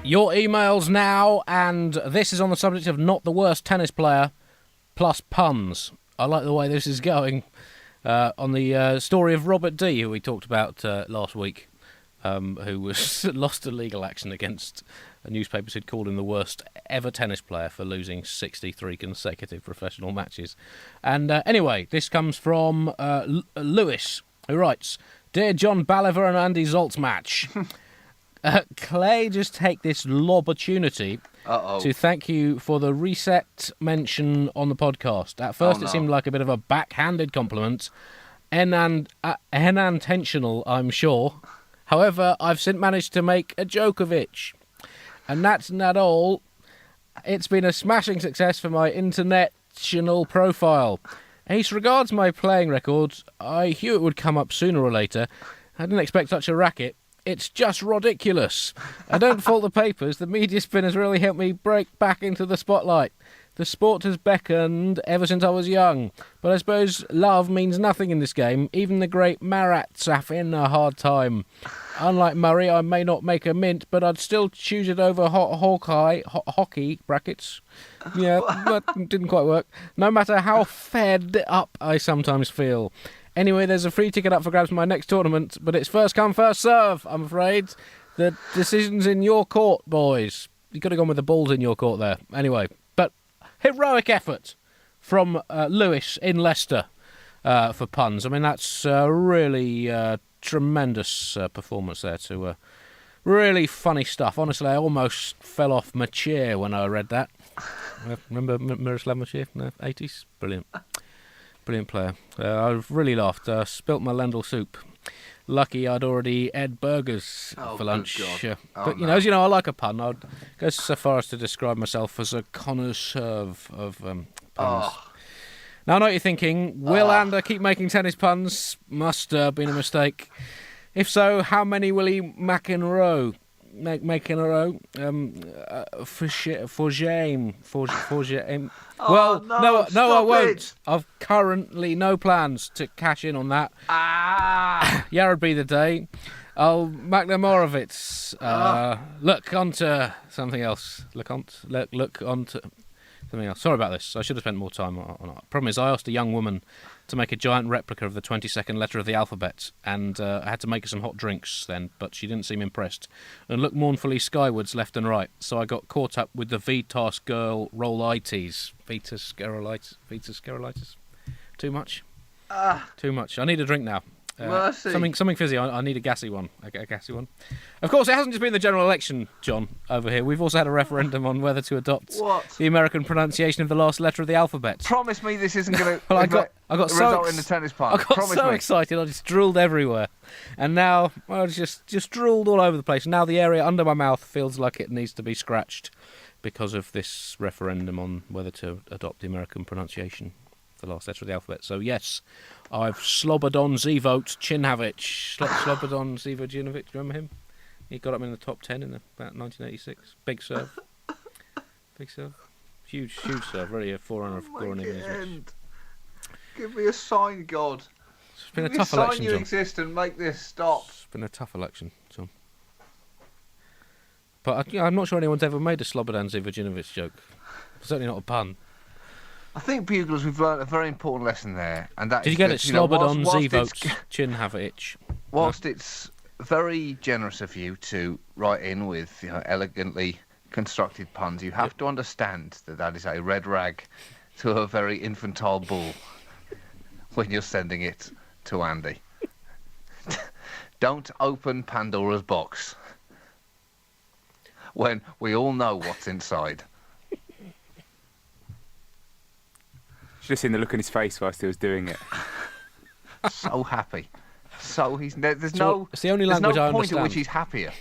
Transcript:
Your emails now, and this is on the subject of not the worst tennis player, plus puns. I like the way this is going. On the story of Robert D, who we talked about last week, who was lost to legal action against newspapers who'd called him the worst ever tennis player for losing 63 consecutive professional matches. And anyway, this comes from Lewis, who writes, "Dear John Balliver and Andy Zoltz match, Clay, just take this opportunity to thank you for the reset mention on the podcast. At first it seemed like a bit of a backhanded compliment, unintentional, I'm sure. However, I've since managed to make a joke of it. And that's not all. It's been a smashing success for my international profile. As regards my playing records, I knew it would come up sooner or later. I didn't expect such a racket. It's just ridiculous. I don't fault the papers. The media spin has really helped me break back into the spotlight. The sport has beckoned ever since I was young. But I suppose love means nothing in this game. Even the great Marat's having a hard time. Unlike Murray, I may not make a mint, but I'd still choose it over hockey, brackets. Yeah, but didn't quite work. No matter how fed up I sometimes feel. Anyway, there's a free ticket up for grabs for my next tournament, but it's first come, first serve, I'm afraid. The decision's in your court, boys." You could have gone with the balls in your court there. Anyway, but heroic effort from Lewis in Leicester for puns. I mean, that's really tremendous performance there to really funny stuff. Honestly, I almost fell off my chair when I read that. Remember Miroslav Maciej in the 80s? Brilliant. Brilliant player. I really laughed. Spilt my lentil soup. Lucky I'd already had burgers for lunch. But, as you know, I like a pun. I'd go so far as to describe myself as a connoisseur of puns. Now, I know what you're thinking. Will Ander keep making tennis puns? Must have been a mistake. If so, how many will he make in a row? Make in a row? For shame. Well, no, I won't. I've currently no plans to cash in on that. Yar'd be the day. I'll make no more of it. Look on to something else. Look on to something else. Sorry about this. I should have spent more time on it. Problem is, I asked a young woman to make a giant replica of the 22nd letter of the alphabet, and I had to make her some hot drinks then, but she didn't seem impressed, and looked mournfully skywards left and right, so I got caught up with the Vitas girl rollites. Vitas scarolitis. Too much? Too much. I need a drink now. Something fizzy. I need a gassy one. A gassy one. Of course, it hasn't just been the general election, John, over here. We've also had a referendum on whether to adopt the American pronunciation of the last letter of the alphabet. Promise me this isn't going to result in the tennis pun. I got so excited, I just drooled everywhere. And now, I just drooled all over the place. Now the area under my mouth feels like it needs to be scratched because of this referendum on whether to adopt the American pronunciation. The last letter of the alphabet. So yes, I've Slobodan Zivot Chinhavich. Slobodan Zivojinovic, remember him? He got up in the top 10 in about 1986. Big serve. Huge serve. Really a forerunner of Goran Ivanisevic. Give me a sign, God. It's been a tough election, John. You John. exist and make this stop. It's been a tough election, John. But I'm not sure anyone's ever made a Slobodan Zivojinovic joke. Certainly not a pun. I think, Buglers, we've learned a very important lesson there, and that Did you get it? Slobodan Zivot Chinhavich. Whilst it's very generous of you to write in with elegantly constructed puns, you have to understand that is a red rag to a very infantile bull when you're sending it to Andy. Don't open Pandora's box when we all know what's inside. Should have seen the look on his face whilst he was doing it. So happy. So there's it's the only language I point understand. at which he's happier.